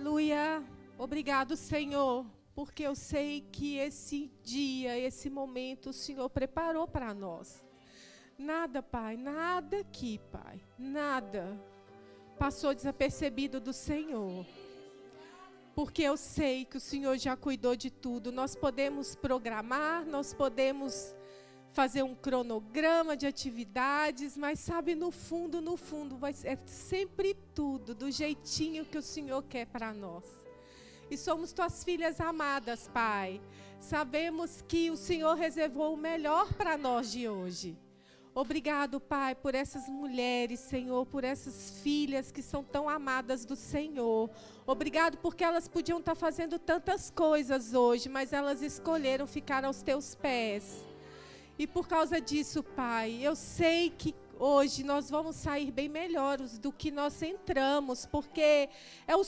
Aleluia. Obrigado, Senhor, porque eu sei que esse dia, esse momento, o Senhor preparou para nós. Nada, Pai, nada aqui, Pai, nada passou desapercebido do Senhor. Porque eu sei que o Senhor já cuidou de tudo. Nós podemos programar, nós podemos fazer um cronograma de atividades, mas sabe, no fundo, é sempre tudo do jeitinho que o Senhor quer para nós. E somos tuas filhas amadas, Pai. Sabemos que o Senhor reservou o melhor para nós de hoje. Obrigado, Pai, por essas mulheres, Senhor, por essas filhas que são tão amadas do Senhor. Obrigado porque elas podiam estar fazendo tantas coisas hoje, mas elas escolheram ficar aos teus pés. E por causa disso, Pai, eu sei que hoje nós vamos sair bem melhores do que nós entramos, porque é o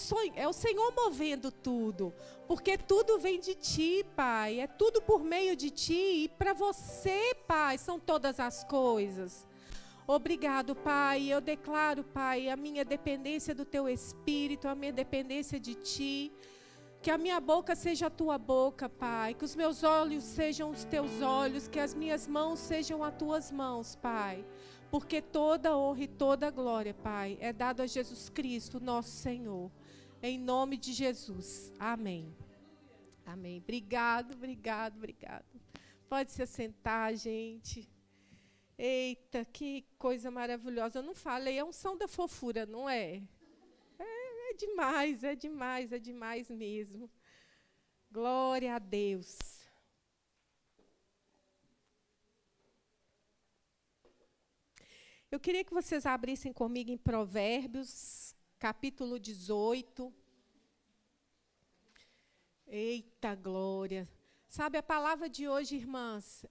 Senhor movendo tudo, porque tudo vem de Ti, Pai, é tudo por meio de Ti, e para você, Pai, são todas as coisas. Obrigado, Pai, eu declaro, Pai, a minha dependência do Teu Espírito, a minha dependência de Ti. Que a minha boca seja a tua boca, Pai. Que os meus olhos sejam os teus olhos. Que as minhas mãos sejam as tuas mãos, Pai. Porque toda honra e toda glória, Pai, é dada a Jesus Cristo, nosso Senhor. Em nome de Jesus. Amém. Amém. Obrigado. Pode se assentar, gente. Eita, que coisa maravilhosa. Eu não falei, é um som da fofura, não é? É demais mesmo. Glória a Deus. Eu queria que vocês abrissem comigo em Provérbios, capítulo 18. Eita, glória. Sabe, a palavra de hoje, irmãs,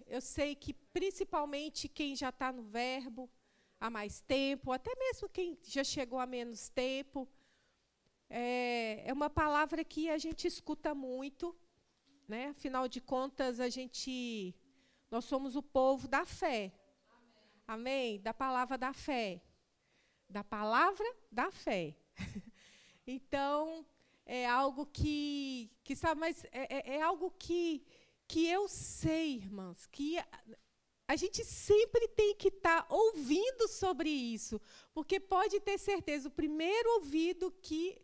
eu sei que principalmente quem já está no verbo há mais tempo, até mesmo quem já chegou há menos tempo, é uma palavra que a gente escuta muito, né? Afinal de contas, nós somos o povo da fé. Amém? Da palavra da fé. Da palavra da fé. Então, é algo que sabe, mas é algo que eu sei, irmãs, que a gente sempre tem que estar ouvindo sobre isso, porque pode ter certeza, o primeiro ouvido que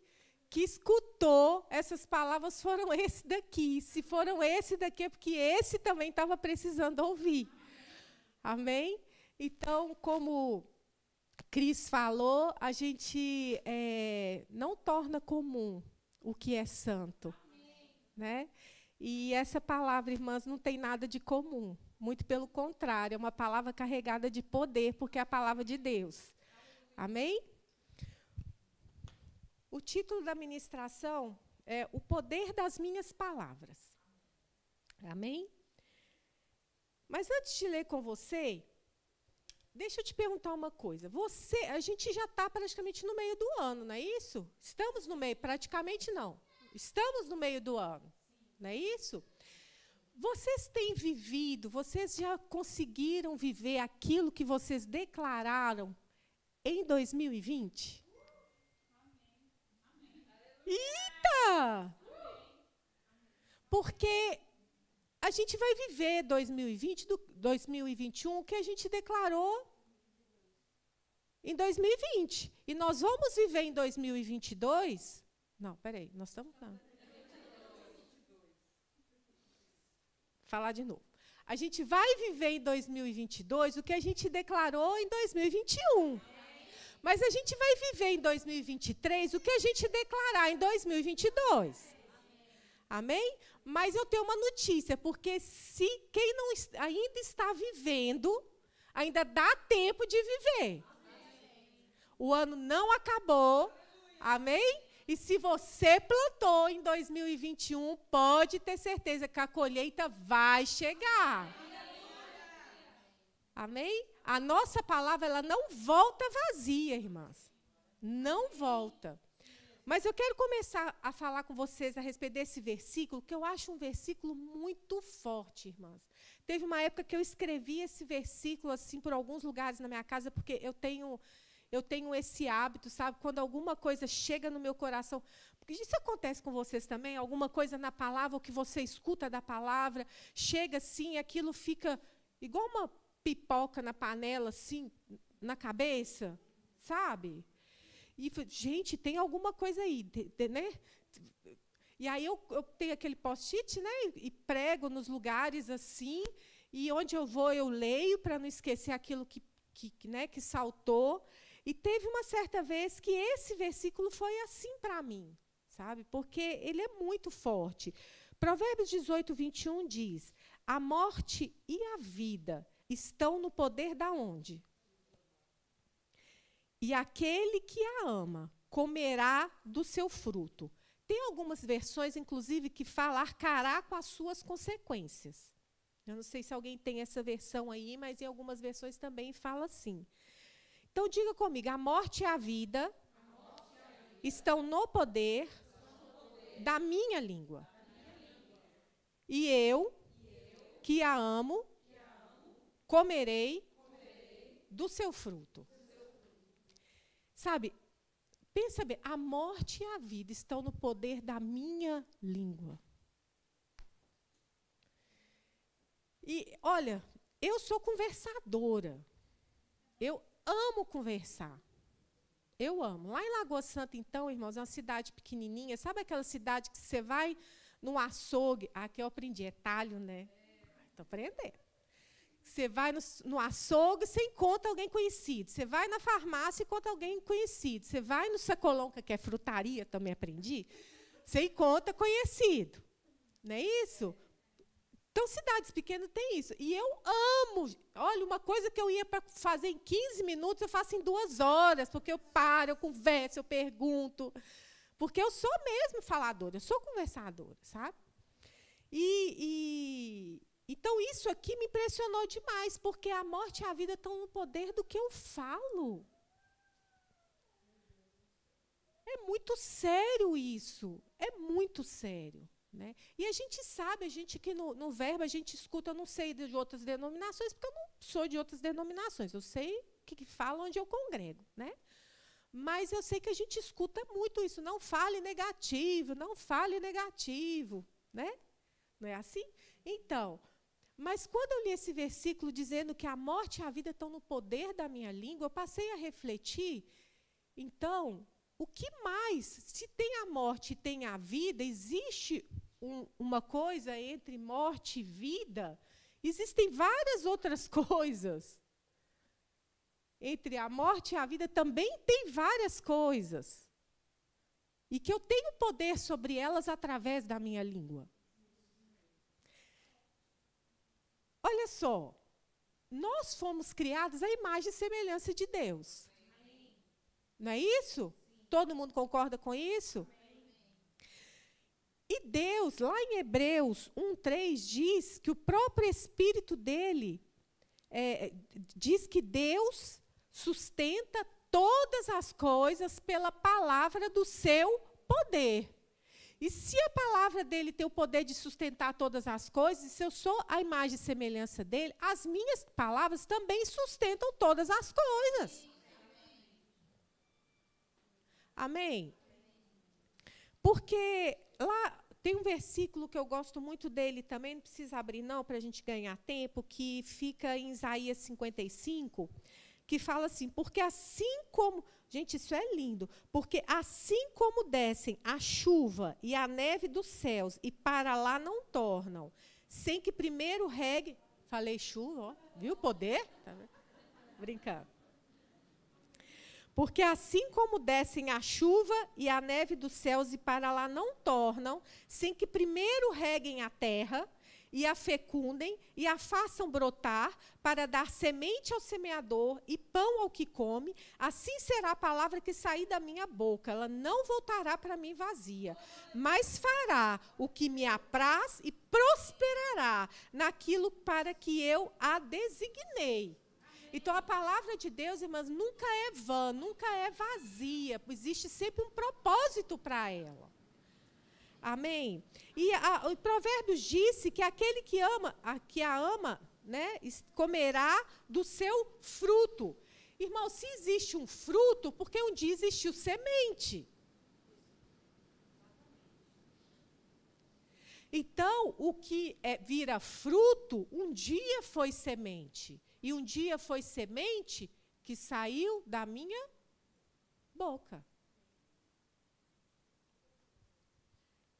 escutou essas palavras foram esse daqui. Se foram esse daqui, é porque esse também estava precisando ouvir. Amém? Então, como Cris falou, a gente não torna comum o que é santo. Né? E essa palavra, irmãs, não tem nada de comum. Muito pelo contrário, é uma palavra carregada de poder, porque é a palavra de Deus. Amém? O título da ministração é O Poder das Minhas Palavras. Amém? Mas antes de ler com você, deixa eu te perguntar uma coisa. A gente já está praticamente no meio do ano, não é isso? Estamos no meio, praticamente não. Estamos no meio do ano, não é isso? Vocês têm vivido, vocês já conseguiram viver aquilo que vocês declararam em 2020? Eita! Porque a gente vai viver 2020, 2021, o que a gente declarou em 2020. E nós vamos viver em 2022? Não, peraí, nós estamos... Não. Falar de novo. A gente vai viver em 2022 o que a gente declarou em 2021. Mas a gente vai viver em 2023 o que a gente declarar em 2022. Amém? Mas eu tenho uma notícia, porque se quem não ainda está vivendo, ainda dá tempo de viver. O ano não acabou. Amém? E se você plantou em 2021, pode ter certeza que a colheita vai chegar. Amém? A nossa palavra, ela não volta vazia, irmãs. Não volta. Mas eu quero começar a falar com vocês a respeito desse versículo, que eu acho um versículo muito forte, irmãs. Teve uma época que eu escrevi esse versículo assim por alguns lugares na minha casa, porque eu tenho eu tenho esse hábito, sabe? Quando alguma coisa chega no meu coração, porque isso acontece com vocês também, alguma coisa na palavra, o que você escuta da palavra, chega assim, aquilo fica igual uma pipoca na panela, assim, na cabeça, sabe? E, gente, tem alguma coisa aí, né? E aí eu tenho aquele post-it, né? E prego nos lugares assim, e onde eu vou eu leio para não esquecer aquilo que saltou. E teve uma certa vez que esse versículo foi assim para mim, sabe? Porque ele é muito forte. Provérbios 18, 21 diz: a morte e a vida estão no poder da onde? E aquele que a ama comerá do seu fruto. Tem algumas versões, inclusive, que falam arcará com as suas consequências. Eu não sei se alguém tem essa versão aí, mas em algumas versões também fala assim. Então, diga comigo, a morte e a vida estão no poder da minha língua. E eu, que a amo, comerei do seu fruto. Sabe, pensa bem, a morte e a vida estão no poder da minha língua. E, olha, eu sou conversadora. Eu amo conversar. Eu amo. Lá em Lagoa Santa, então, irmãos, é uma cidade pequenininha. Sabe aquela cidade que você vai num açougue? Aqui eu aprendi, é talho, né? Estou aprendendo. Você vai no açougue, você encontra alguém conhecido. Você vai na farmácia e encontra alguém conhecido. Você vai no sacolão, que é frutaria, também aprendi, você encontra conhecido. Não é isso? Então, cidades pequenas têm isso. E eu amo. Olha, uma coisa que eu ia para fazer em 15 minutos, eu faço em 2 horas, porque eu paro, eu converso, eu pergunto. Porque eu sou mesmo faladora, eu sou conversadora, sabe? Então, isso aqui me impressionou demais, porque a morte e a vida estão no poder do que eu falo. É muito sério isso. É muito sério. Né? E a gente sabe, a gente que no verbo, a gente escuta, eu não sei de outras denominações, porque eu não sou de outras denominações. Eu sei o que fala onde eu congrego. Né? Mas eu sei que a gente escuta muito isso. Não fale negativo, não fale negativo. Né? Não é assim? Então... Mas, quando eu li esse versículo dizendo que a morte e a vida estão no poder da minha língua, eu passei a refletir, então, o que mais? Se tem a morte e tem a vida, existe uma coisa entre morte e vida? Existem várias outras coisas. Entre a morte e a vida também tem várias coisas. E que eu tenho poder sobre elas através da minha língua. Olha só, nós fomos criados à imagem e semelhança de Deus. Não é isso? Todo mundo concorda com isso? E Deus, lá em Hebreus 1:3, diz que o próprio Espírito dele, diz que Deus sustenta todas as coisas pela palavra do seu poder. E se a palavra dele tem o poder de sustentar todas as coisas, se eu sou a imagem e semelhança dele, as minhas palavras também sustentam todas as coisas. Amém? Porque lá tem um versículo que eu gosto muito dele também, não precisa abrir não, para a gente ganhar tempo, que fica em Isaías 55, que fala assim, porque assim como... Gente, isso é lindo, porque assim como descem a chuva e a neve dos céus e para lá não tornam, sem que primeiro regue... Falei chuva, ó, viu o poder? Tá vendo? Brincando. Porque assim como descem a chuva e a neve dos céus e para lá não tornam, sem que primeiro reguem a terra e a fecundem e a façam brotar para dar semente ao semeador e pão ao que come, assim será a palavra que sair da minha boca. Ela não voltará para mim vazia, mas fará o que me apraz e prosperará naquilo para que eu a designei. Então, a palavra de Deus, irmãs, nunca é vã, nunca é vazia. Existe sempre um propósito para ela. Amém? E o Provérbios disse que aquele que a ama, né, comerá do seu fruto. Irmão, se existe um fruto, porque um dia existiu semente. Então, o que vira fruto, um dia foi semente. E um dia foi semente que saiu da minha boca.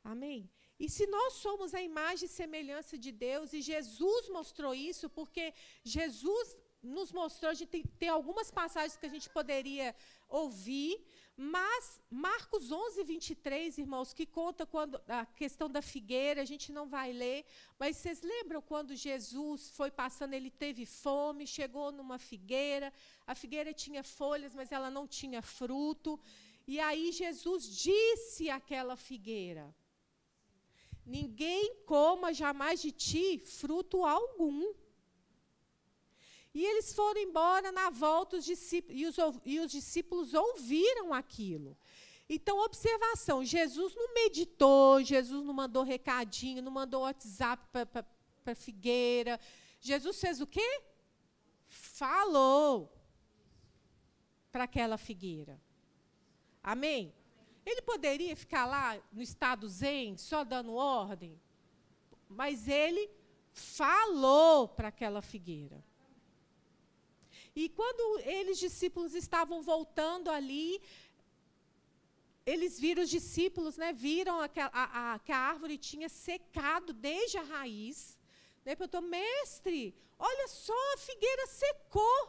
Amém? E se nós somos a imagem e semelhança de Deus, e Jesus mostrou isso, porque Jesus nos mostrou, a gente tem algumas passagens que a gente poderia ouvir, mas Marcos 11, 23, irmãos, que conta quando a questão da figueira, a gente não vai ler, mas vocês lembram quando Jesus foi passando, ele teve fome, chegou numa figueira, a figueira tinha folhas, mas ela não tinha fruto, e aí Jesus disse àquela figueira: ninguém coma jamais de ti fruto algum. E eles foram embora, na volta, os discípulos ouviram aquilo. Então, observação, Jesus não meditou, Jesus não mandou recadinho, não mandou WhatsApp para a figueira. Jesus fez o quê? Falou para aquela figueira. Amém? Ele poderia ficar lá no estado zen, só dando ordem, mas ele falou para aquela figueira. E quando eles, discípulos, estavam voltando ali, eles viram os discípulos, né, viram que a árvore tinha secado desde a raiz. Né, perguntou: mestre, olha só, a figueira secou.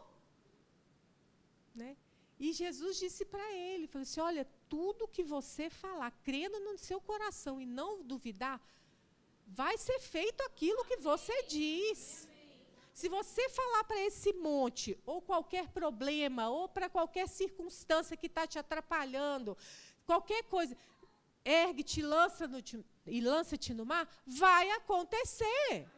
Né? E Jesus disse para ele, falou assim: olha, tudo que você falar, crendo no seu coração e não duvidar, vai ser feito aquilo que você diz. Se você falar para esse monte, ou qualquer problema, ou para qualquer circunstância que está te atrapalhando, qualquer coisa, ergue-te e lança-te no mar, vai acontecer.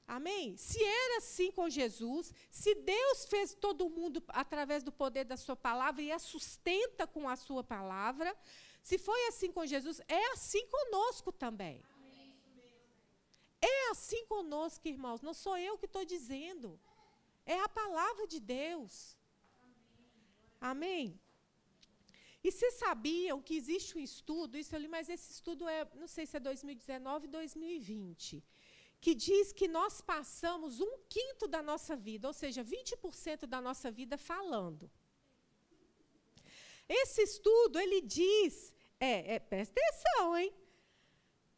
Amém? Se era assim com Jesus, se Deus fez todo mundo através do poder da sua palavra e a sustenta com a sua palavra, se foi assim com Jesus, é assim conosco também. É assim conosco, irmãos, não sou eu que estou dizendo. É a palavra de Deus. Amém? E vocês sabiam que existe um estudo, isso eu li, mas esse estudo não sei se é 2019 ou 2020, que diz que nós passamos 1/5 da nossa vida, ou seja, 20% da nossa vida falando. Esse estudo, ele diz, presta atenção, hein?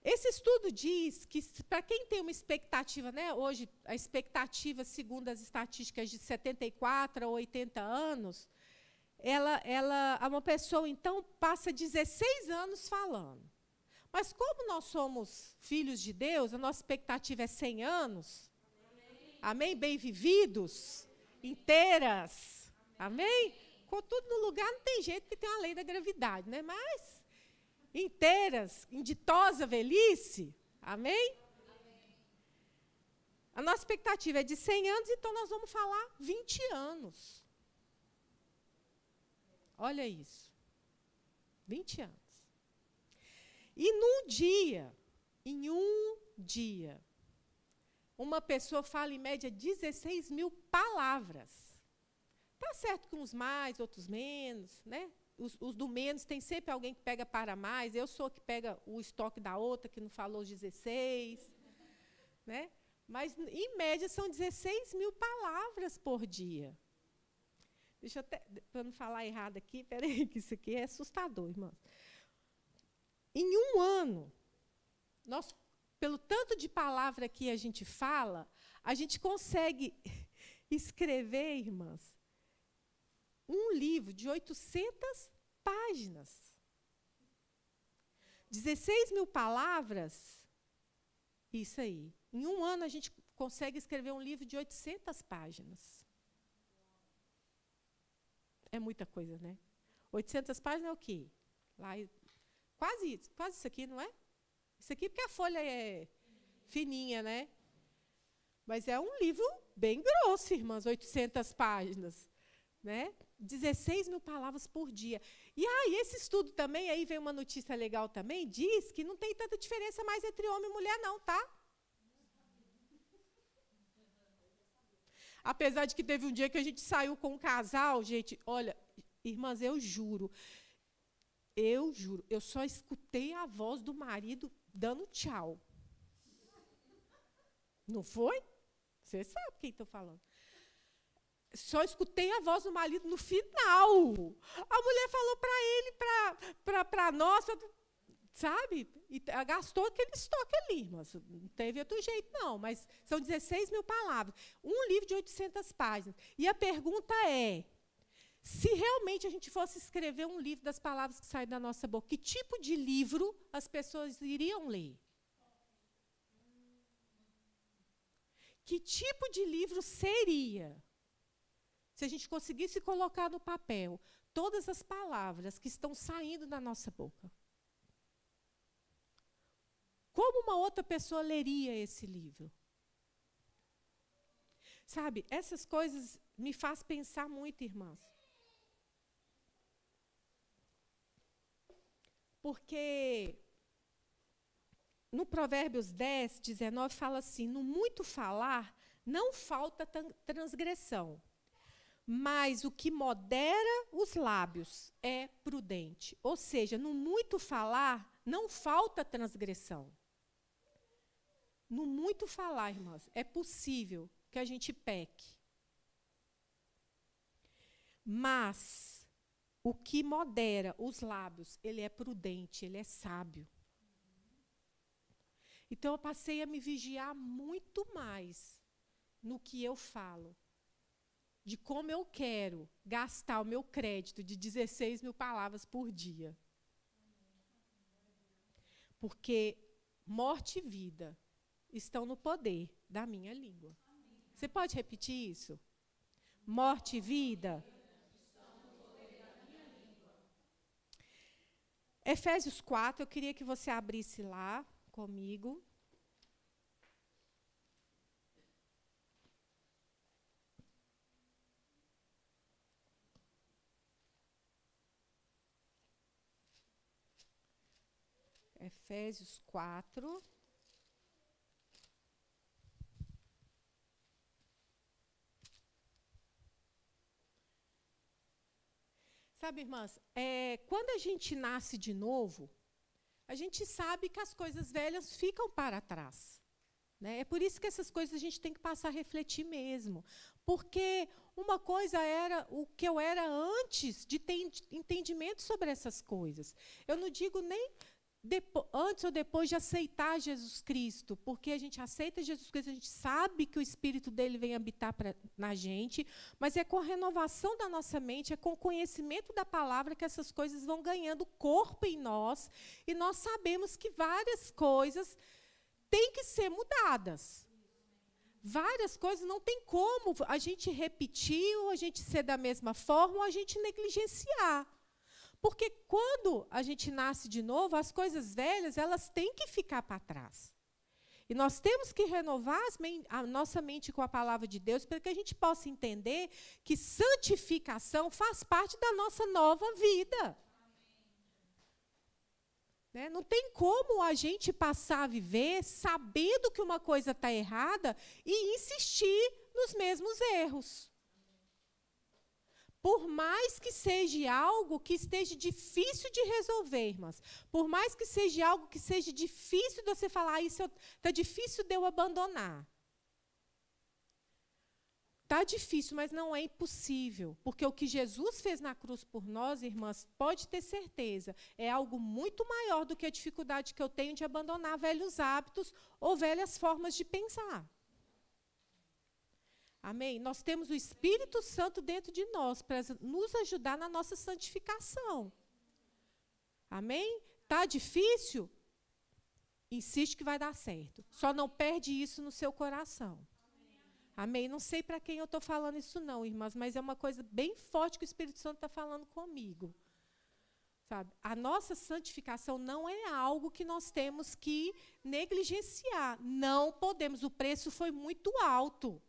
Esse estudo diz que, para quem tem uma expectativa, né, hoje, a expectativa, segundo as estatísticas, de 74 a 80 anos, uma pessoa, então, passa 16 anos falando. Mas como nós somos filhos de Deus, a nossa expectativa é 100 anos. Amém? Bem vividos, inteiras. Amém? Com tudo no lugar, não tem jeito, que tem a lei da gravidade, né? Mas inteiras, em ditosa velhice. Amém? A nossa expectativa é de 100 anos, então nós vamos falar 20 anos. Olha isso. 20 anos. E em um dia, uma pessoa fala em média 16 mil palavras. Tá certo que uns mais, outros menos, né? Os do menos, tem sempre alguém que pega para mais. Eu sou a que pega o estoque da outra, que não falou os 16. Né? Mas, em média, são 16 mil palavras por dia. Deixa eu até, para não falar errado aqui, peraí, que isso aqui é assustador, irmãos. Em um ano, nós, pelo tanto de palavra que a gente fala, a gente consegue escrever, irmãs, um livro de 800 páginas. 16 mil palavras, isso aí. Em um ano, a gente consegue escrever um livro de 800 páginas. É muita coisa, né? 800 páginas é o quê? Lá, quase isso aqui, não é? Isso aqui porque a folha é fininha, né? Mas é um livro bem grosso, irmãs, 800 páginas. Né? 16 mil palavras por dia. E esse estudo também, aí vem uma notícia legal também, diz que não tem tanta diferença mais entre homem e mulher, não, tá? Apesar de que teve um dia que a gente saiu com um casal, gente, olha, irmãs, eu juro, eu só escutei a voz do marido dando tchau. Não foi? Você sabe quem estou falando. Só escutei a voz do marido no final. A mulher falou para ele, para nós, sabe? E gastou aquele estoque ali, irmãs. Não teve outro jeito, não. Mas são 16 mil palavras. Um livro de 800 páginas. E a pergunta é, se realmente a gente fosse escrever um livro das palavras que saem da nossa boca, que tipo de livro as pessoas iriam ler? Que tipo de livro seria? Se a gente conseguisse colocar no papel todas as palavras que estão saindo da nossa boca. Como uma outra pessoa leria esse livro? Sabe, essas coisas me fazem pensar muito, irmãs. Porque no Provérbios 10, 19, fala assim, no muito falar, não falta transgressão, mas o que modera os lábios é prudente. Ou seja, no muito falar, não falta transgressão. No muito falar, irmãs, é possível que a gente peque. Mas o que modera os lábios, ele é prudente, ele é sábio. Então, eu passei a me vigiar muito mais no que eu falo, de como eu quero gastar o meu crédito de 16 mil palavras por dia. Porque morte e vida estão no poder da minha língua. Você pode repetir isso? Morte e vida estão no poder da minha língua. Efésios 4, eu queria que você abrisse lá comigo. Efésios 4. Sabe, irmãs, quando a gente nasce de novo, a gente sabe que as coisas velhas ficam para trás. Né? É por isso que essas coisas a gente tem que passar a refletir mesmo. Porque uma coisa era o que eu era antes de ter entendimento sobre essas coisas. Eu não digo nem antes ou depois de aceitar Jesus Cristo, porque a gente aceita Jesus Cristo, a gente sabe que o Espírito dele vem habitar na gente, mas é com a renovação da nossa mente, é com o conhecimento da palavra que essas coisas vão ganhando corpo em nós, e nós sabemos que várias coisas têm que ser mudadas. Várias coisas não tem como a gente repetir, ou a gente ser da mesma forma, ou a gente negligenciar. Porque quando a gente nasce de novo, as coisas velhas, elas têm que ficar para trás. E nós temos que renovar a nossa mente com a palavra de Deus para que a gente possa entender que santificação faz parte da nossa nova vida. Né? Não tem como a gente passar a viver sabendo que uma coisa está errada e insistir nos mesmos erros. Por mais que seja algo que esteja difícil de resolver, irmãs, por mais que seja algo que seja difícil de você falar, isso está difícil de eu abandonar. Está difícil, mas não é impossível, porque o que Jesus fez na cruz por nós, irmãs, pode ter certeza, é algo muito maior do que a dificuldade que eu tenho de abandonar velhos hábitos ou velhas formas de pensar. Amém? Nós temos o Espírito Santo dentro de nós para nos ajudar na nossa santificação. Amém? Está difícil? Insiste que vai dar certo. Só não perde isso no seu coração. Amém? Não sei para quem eu estou falando isso não, irmãs, mas é uma coisa bem forte que o Espírito Santo está falando comigo. Sabe? A nossa santificação não é algo que nós temos que negligenciar. Não podemos, o preço foi muito alto.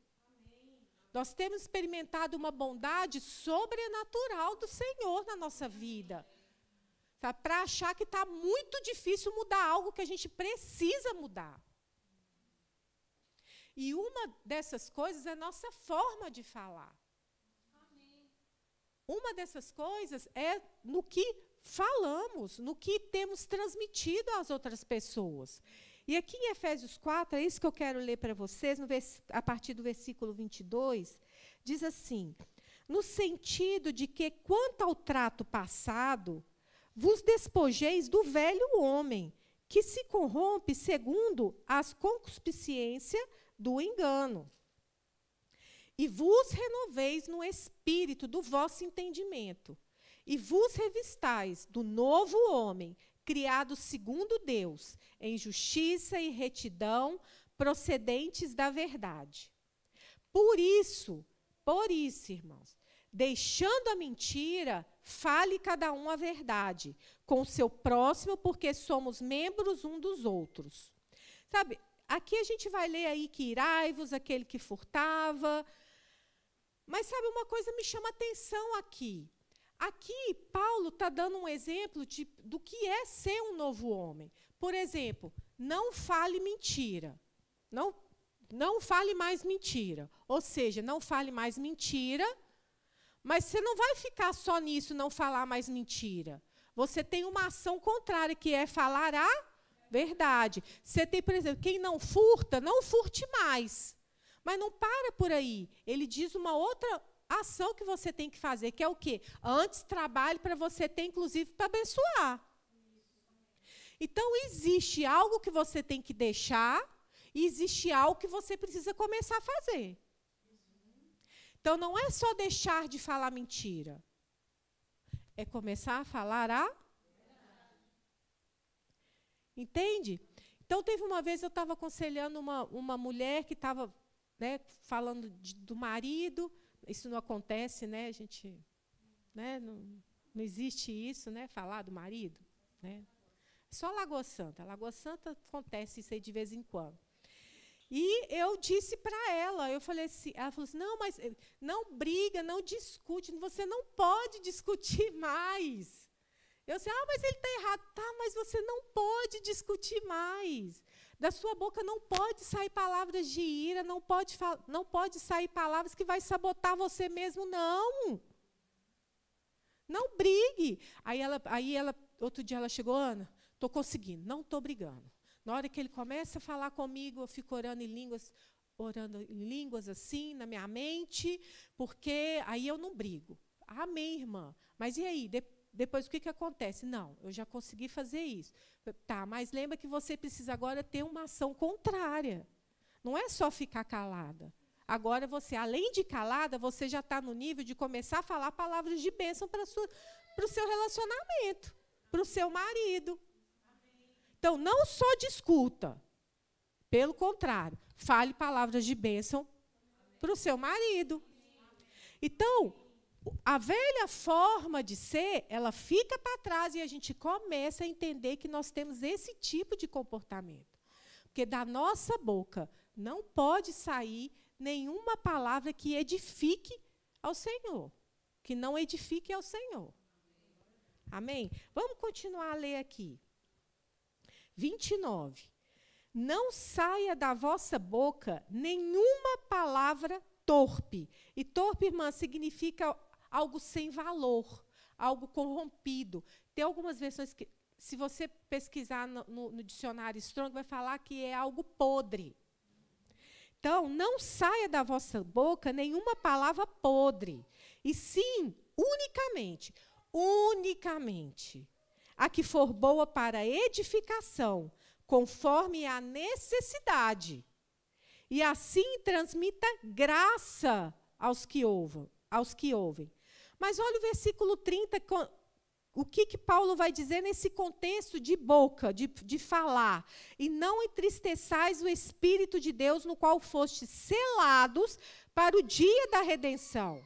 Nós temos experimentado uma bondade sobrenatural do Senhor na nossa vida. Para achar que está muito difícil mudar algo que a gente precisa mudar. E uma dessas coisas é a nossa forma de falar. Amém. Uma dessas coisas é no que falamos, no que temos transmitido às outras pessoas. E aqui em Efésios 4, é isso que eu quero ler para vocês, a partir do versículo 22, diz assim: no sentido de que, quanto ao trato passado, vos despojeis do velho homem, que se corrompe segundo as concupiscências do engano, e vos renoveis no espírito do vosso entendimento, e vos revistais do novo homem, criado segundo Deus, em justiça e retidão, procedentes da verdade. Por isso, irmãos, deixando a mentira, fale cada um a verdade, com o seu próximo, porque somos membros um dos outros. Sabe, aqui a gente vai ler aí que irai-vos, aquele que furtava. Mas, sabe, uma coisa me chama a atenção aqui. Aqui, Paulo está dando um exemplo do que é ser um novo homem. Por exemplo, não fale mentira. Não fale mais mentira. Ou seja, não fale mais mentira, mas você não vai ficar só nisso, não falar mais mentira. Você tem uma ação contrária, que é falar a verdade. Você tem, por exemplo, quem não furta, não furte mais. Mas não para por aí. Ele diz uma outra ação que você tem que fazer, que é o quê? Antes, trabalhe para você ter, inclusive, para abençoar. Então, existe algo que você tem que deixar e existe algo que você precisa começar a fazer. Então, não é só deixar de falar mentira. É começar a falar a verdade. Entende? Então, teve uma vez, eu estava aconselhando uma mulher que estava, né, falando do marido. Isso não acontece, né? A gente, né, não existe isso, né? Falar do marido, né? Só Lagoa Santa. Lagoa Santa acontece isso aí de vez em quando. E eu disse para ela, ela falou assim, não, mas não briga, não discute, você não pode discutir mais. Eu disse, mas ele está errado. Tá, mas você não pode discutir mais. Da sua boca não pode sair palavras de ira, não pode sair palavras que vai sabotar você mesmo, não. Não brigue. Aí ela, outro dia ela chegou, Ana, estou conseguindo, não estou brigando. Na hora que ele começa a falar comigo, eu fico orando em línguas assim, na minha mente, porque aí eu não brigo. Amém, irmã. Mas e aí, depois o que acontece? Não, eu já consegui fazer isso. Tá, mas lembra que você precisa agora ter uma ação contrária. Não é só ficar calada. Agora você, além de calada, você já está no nível de começar a falar palavras de bênção para o seu relacionamento, para o seu marido. Então, não só discuta. Pelo contrário, fale palavras de bênção para o seu marido. Então, a velha forma de ser, ela fica para trás e a gente começa a entender que nós temos esse tipo de comportamento. Porque da nossa boca não pode sair nenhuma palavra que edifique ao Senhor, que não edifique ao Senhor. Amém? Vamos continuar a ler aqui. 29. Não saia da vossa boca nenhuma palavra torpe. E torpe, irmã, significa algo sem valor, algo corrompido. Tem algumas versões que, se você pesquisar no dicionário Strong, vai falar que é algo podre. Então, não saia da vossa boca nenhuma palavra podre. E sim, unicamente, a que for boa para edificação, conforme a necessidade. E assim transmita graça aos que ouvem. Mas olha o versículo 30, o que Paulo vai dizer nesse contexto de boca, de falar. E não entristeçais o Espírito de Deus, no qual fostes selados para o dia da redenção.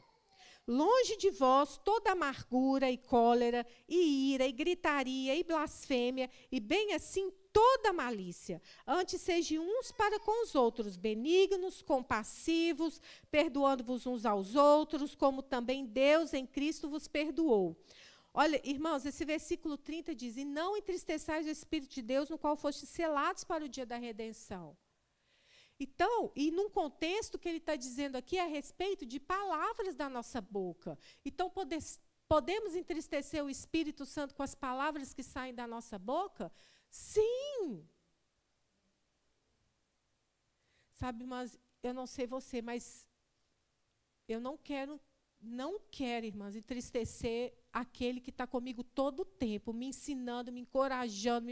Longe de vós toda amargura e cólera, e ira, e gritaria, e blasfêmia, e bem assim toda malícia. Antes sejam uns para com os outros, benignos, compassivos, perdoando-vos uns aos outros, como também Deus em Cristo vos perdoou. Olha, irmãos, esse versículo 30 diz, e não entristeçais o Espírito de Deus, no qual fostes selados para o dia da redenção. Então, e num contexto que ele está dizendo aqui é a respeito de palavras da nossa boca. Então, podemos entristecer o Espírito Santo com as palavras que saem da nossa boca? Sim. Sabe, mas eu não sei você, mas eu não quero, irmãs, entristecer aquele que está comigo todo o tempo, me ensinando, me encorajando,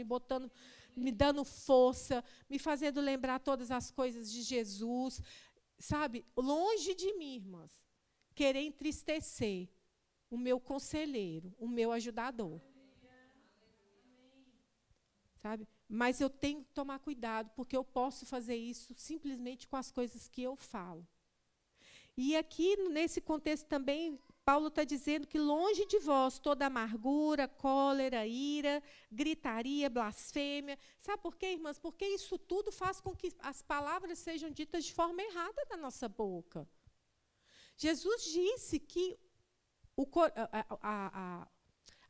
me dando força, me fazendo lembrar todas as coisas de Jesus. Sabe, longe de mim, irmãs, querer entristecer o meu conselheiro, o meu ajudador. Sabe? Mas eu tenho que tomar cuidado, porque eu posso fazer isso simplesmente com as coisas que eu falo. E aqui, nesse contexto também, Paulo está dizendo que longe de vós toda amargura, cólera, ira, gritaria, blasfêmia. Sabe por quê, irmãs? Porque isso tudo faz com que as palavras sejam ditas de forma errada da nossa boca. Jesus disse que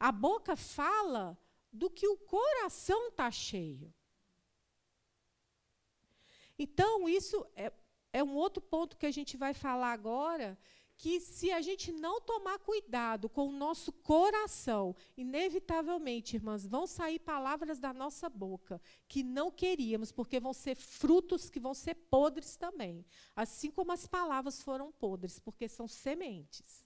a boca fala do que o coração está cheio. Então, isso é um outro ponto que a gente vai falar agora, que se a gente não tomar cuidado com o nosso coração, inevitavelmente, irmãs, vão sair palavras da nossa boca que não queríamos, porque vão ser frutos que vão ser podres também. Assim como as palavras foram podres, porque são sementes.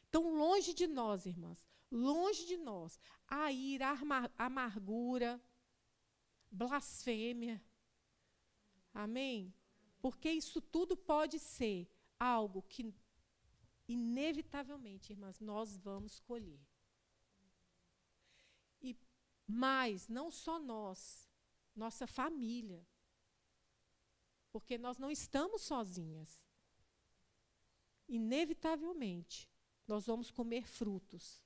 Então, longe de nós, irmãs, longe de nós, a ira, a amargura, blasfêmia. Amém? Porque isso tudo pode ser algo que, inevitavelmente, irmãs, nós vamos colher. Mas não só nós, nossa família. Porque nós não estamos sozinhas. Inevitavelmente, nós vamos comer frutos.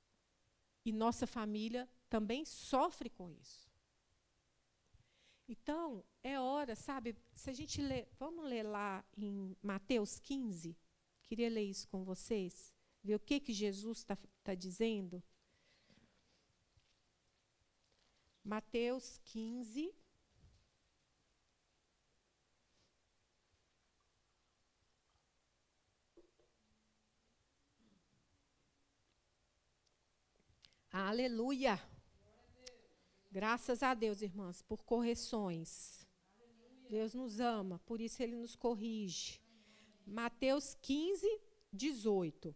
E nossa família também sofre com isso. Então, é hora, sabe, se a gente ler, vamos ler lá em Mateus 15, queria ler isso com vocês, ver o que Jesus está dizendo. Mateus 15. Aleluia! Graças a Deus, irmãs, por correções. Deus nos ama, por isso Ele nos corrige. Mateus 15, 18.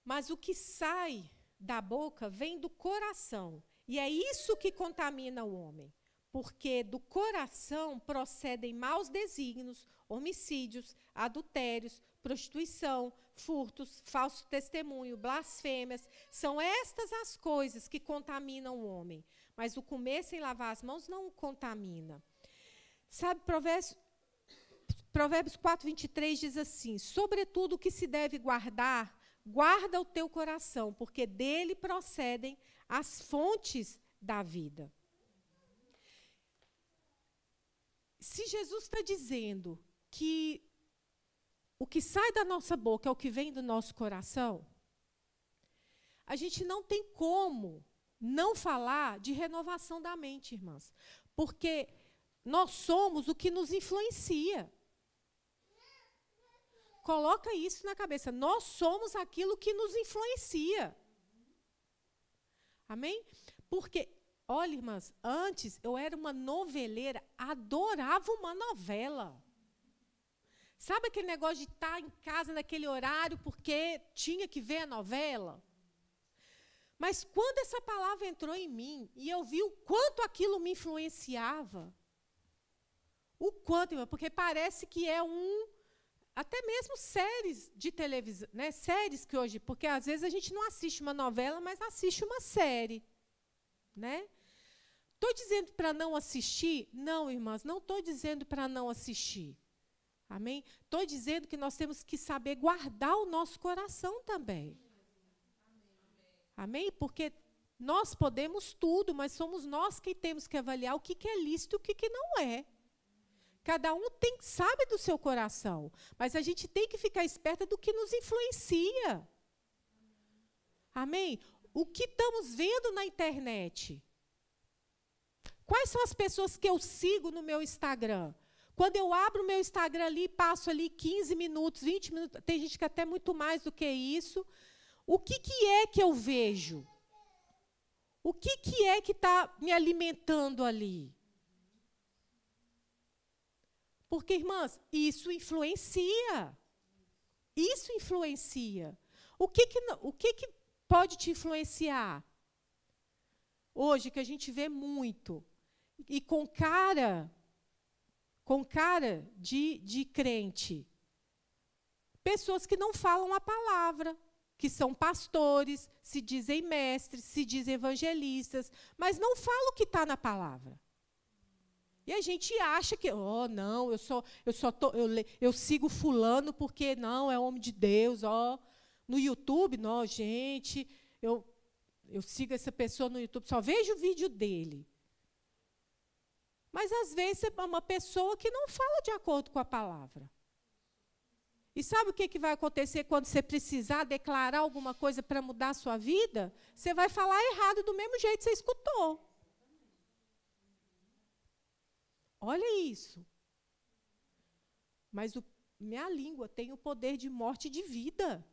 Mas o que sai da boca vem do coração, e é isso que contamina o homem. Porque do coração procedem maus desígnios, homicídios, adultérios, prostituição, furtos, falso testemunho, blasfêmias. São estas as coisas que contaminam o homem. Mas o comer sem lavar as mãos não o contamina. Sabe, Provérbios 4, 23 diz assim: sobretudo o que se deve guardar, guarda o teu coração, porque dele procedem as fontes da vida. Se Jesus está dizendo que o que sai da nossa boca é o que vem do nosso coração, a gente não tem como não falar de renovação da mente, irmãs. Porque nós somos o que nos influencia. Coloca isso na cabeça. Nós somos aquilo que nos influencia. Amém? Porque, olha, irmãs, antes eu era uma noveleira, adorava uma novela. Sabe aquele negócio de estar em casa naquele horário porque tinha que ver a novela? Mas quando essa palavra entrou em mim e eu vi o quanto aquilo me influenciava, o quanto, irmã, porque parece que é até mesmo séries de televisão, né? Séries que hoje, porque às vezes a gente não assiste uma novela, mas assiste uma série, né? Estou dizendo para não assistir? Não, irmãs, não estou dizendo para não assistir. Amém? Estou dizendo que nós temos que saber guardar o nosso coração também. Amém? Porque nós podemos tudo, mas somos nós que temos que avaliar o que é lícito e o que não é. Cada um sabe do seu coração, mas a gente tem que ficar esperta do que nos influencia. Amém? O que estamos vendo na internet? Quais são as pessoas que eu sigo no meu Instagram? Quando eu abro o meu Instagram ali, passo ali 15 minutos, 20 minutos, tem gente que até muito mais do que isso. O que é que eu vejo? O que é que está me alimentando ali? Porque, irmãs, isso influencia. Isso influencia. O que pode te influenciar? Hoje, que a gente vê muito, e com cara de crente, pessoas que não falam a palavra, que são pastores, se dizem mestres, se dizem evangelistas, mas não falam o que está na palavra. E a gente acha que, não, eu sigo fulano porque não é homem de Deus, no YouTube, não, gente, eu sigo essa pessoa no YouTube, só vejo o vídeo dele. Mas, às vezes, é uma pessoa que não fala de acordo com a palavra. E sabe o que vai acontecer quando você precisar declarar alguma coisa para mudar a sua vida? Você vai falar errado do mesmo jeito que você escutou. Olha isso. Mas minha língua tem o poder de morte e de vida.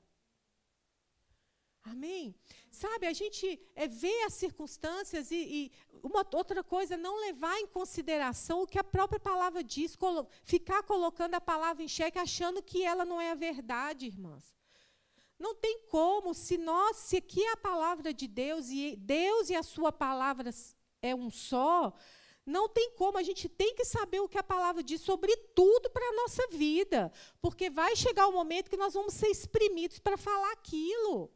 Amém? Sabe, a gente vê as circunstâncias e uma outra coisa, não levar em consideração o que a própria palavra diz, ficar colocando a palavra em xeque, achando que ela não é a verdade, irmãs. Não tem como, se aqui é a palavra de Deus e a sua palavra é um só, não tem como, a gente tem que saber o que a palavra diz sobre tudo para a nossa vida, porque vai chegar o momento que nós vamos ser exprimidos para falar aquilo.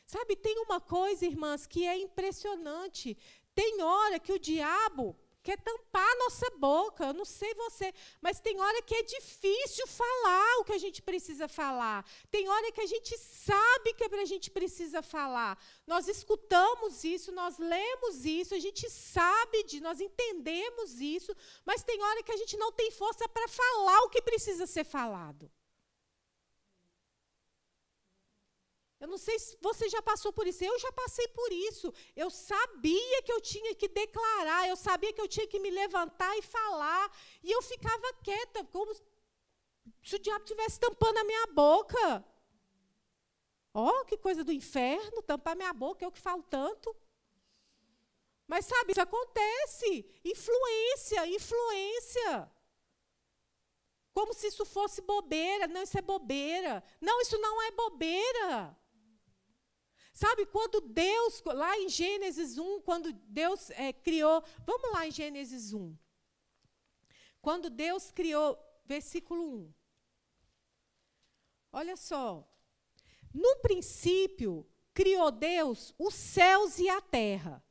Sabe, tem uma coisa, irmãs, que é impressionante. Tem hora que o diabo quer tampar a nossa boca. Eu não sei você, mas tem hora que é difícil falar o que a gente precisa falar. Tem hora que a gente sabe que a gente precisa falar. Nós escutamos isso, nós lemos isso, a gente sabe nós entendemos isso, mas tem hora que a gente não tem força para falar o que precisa ser falado. Eu não sei se você já passou por isso. Eu já passei por isso. Eu sabia que eu tinha que declarar, eu sabia que eu tinha que me levantar e falar. E eu ficava quieta, como se o diabo estivesse tampando a minha boca. Que coisa do inferno, tampar minha boca, eu que falo tanto. Mas, sabe, isso acontece. Influência. Como se isso fosse bobeira. Não, isso é bobeira. Não, isso não é bobeira. Sabe, quando Deus, lá em Gênesis 1, quando Deus criou... Vamos lá em Gênesis 1. Quando Deus criou, versículo 1. Olha só. No princípio, criou Deus os céus e a terra.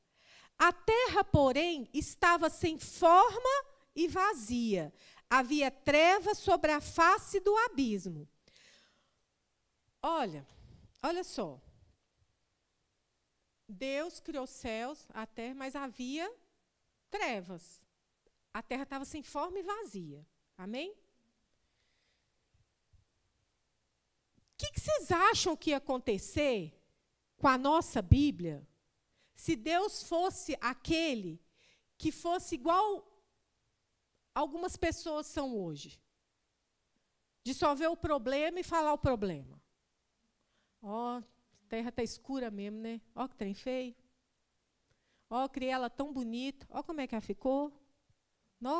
A terra, porém, estava sem forma e vazia. Havia trevas sobre a face do abismo. Olha só. Deus criou os céus, a terra, mas havia trevas. A terra estava sem forma e vazia. Amém? O que vocês acham que ia acontecer com a nossa Bíblia se Deus fosse aquele que fosse igual algumas pessoas são hoje? De só ver o problema e falar o problema. A terra está escura mesmo, né? Que trem feio. Criei ela tão bonita. Como é que ela ficou.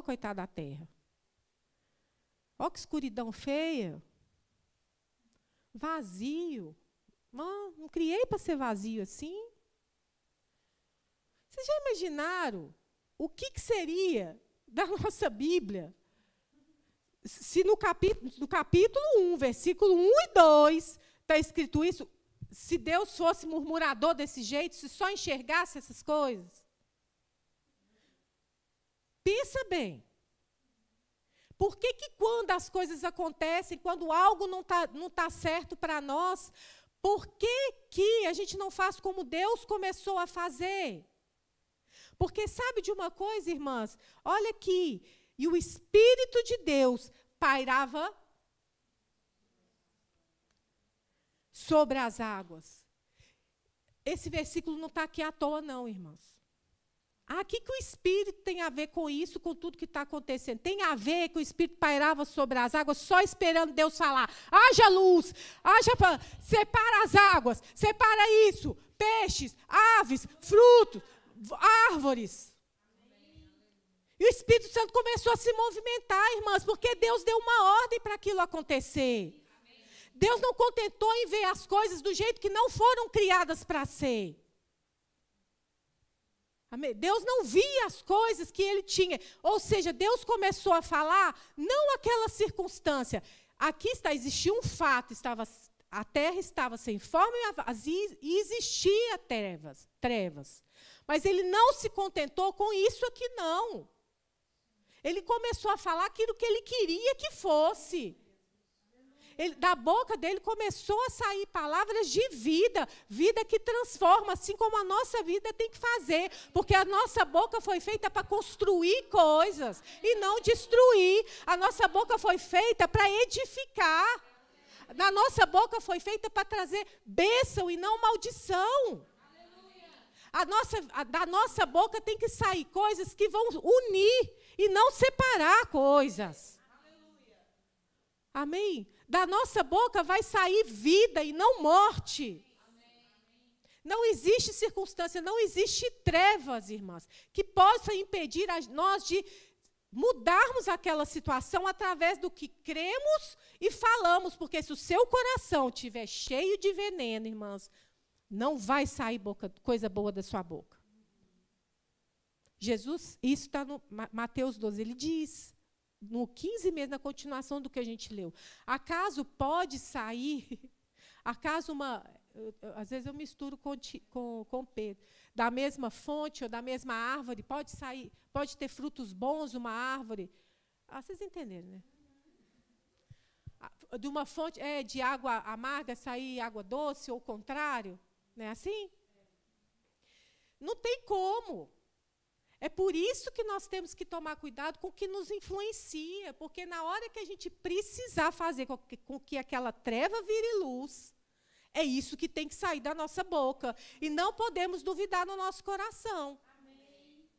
Coitada da terra. Que escuridão feia. Vazio. Não criei para ser vazio assim. Vocês já imaginaram o que seria da nossa Bíblia se no capítulo 1, versículo 1 e 2, está escrito isso? Se Deus fosse murmurador desse jeito, se só enxergasse essas coisas? Pensa bem. Por que quando as coisas acontecem, quando algo não tá certo para nós, por que a gente não faz como Deus começou a fazer? Porque sabe de uma coisa, irmãs? Olha aqui, e o Espírito de Deus pairava sobre as águas. Esse versículo não está aqui à toa, não, irmãos. Ah, o que o Espírito tem a ver com isso, com tudo que está acontecendo? Tem a ver que o Espírito pairava sobre as águas, só esperando Deus falar. Haja luz, separa as águas, separa isso, peixes, aves, frutos, árvores. E o Espírito Santo começou a se movimentar, irmãs, porque Deus deu uma ordem para aquilo acontecer. Deus não contentou em ver as coisas do jeito que não foram criadas para ser. Amém? Deus não via as coisas que ele tinha. Ou seja, Deus começou a falar, não aquela circunstância. Aqui existia um fato, a terra estava sem forma e existia trevas. Mas ele não se contentou com isso aqui, não. Ele começou a falar aquilo que ele queria que fosse. Da boca dele começou a sair palavras de vida, vida que transforma, assim como a nossa vida tem que fazer, porque a nossa boca foi feita para construir coisas e não destruir. A nossa boca foi feita para edificar. A nossa boca foi feita para trazer bênção e não maldição. Da nossa boca tem que sair coisas que vão unir e não separar coisas. Amém? Da nossa boca vai sair vida e não morte. Não existe circunstância, não existe trevas, irmãs, que possa impedir nós de mudarmos aquela situação através do que cremos e falamos. Porque se o seu coração estiver cheio de veneno, irmãs, não vai sair coisa boa da sua boca. Jesus, isso está no Mateus 12, ele diz, no 15 mesmo, na continuação do que a gente leu. Acaso pode sair, às vezes eu misturo com Pedro, da mesma fonte ou da mesma árvore, pode ter frutos bons uma árvore. Vocês entenderam, né? De uma fonte de água amarga sair água doce, ou o contrário. Não é assim? Não tem como. É por isso que nós temos que tomar cuidado com o que nos influencia, porque na hora que a gente precisar fazer com que aquela treva vire luz, é isso que tem que sair da nossa boca. E não podemos duvidar no nosso coração. Amém?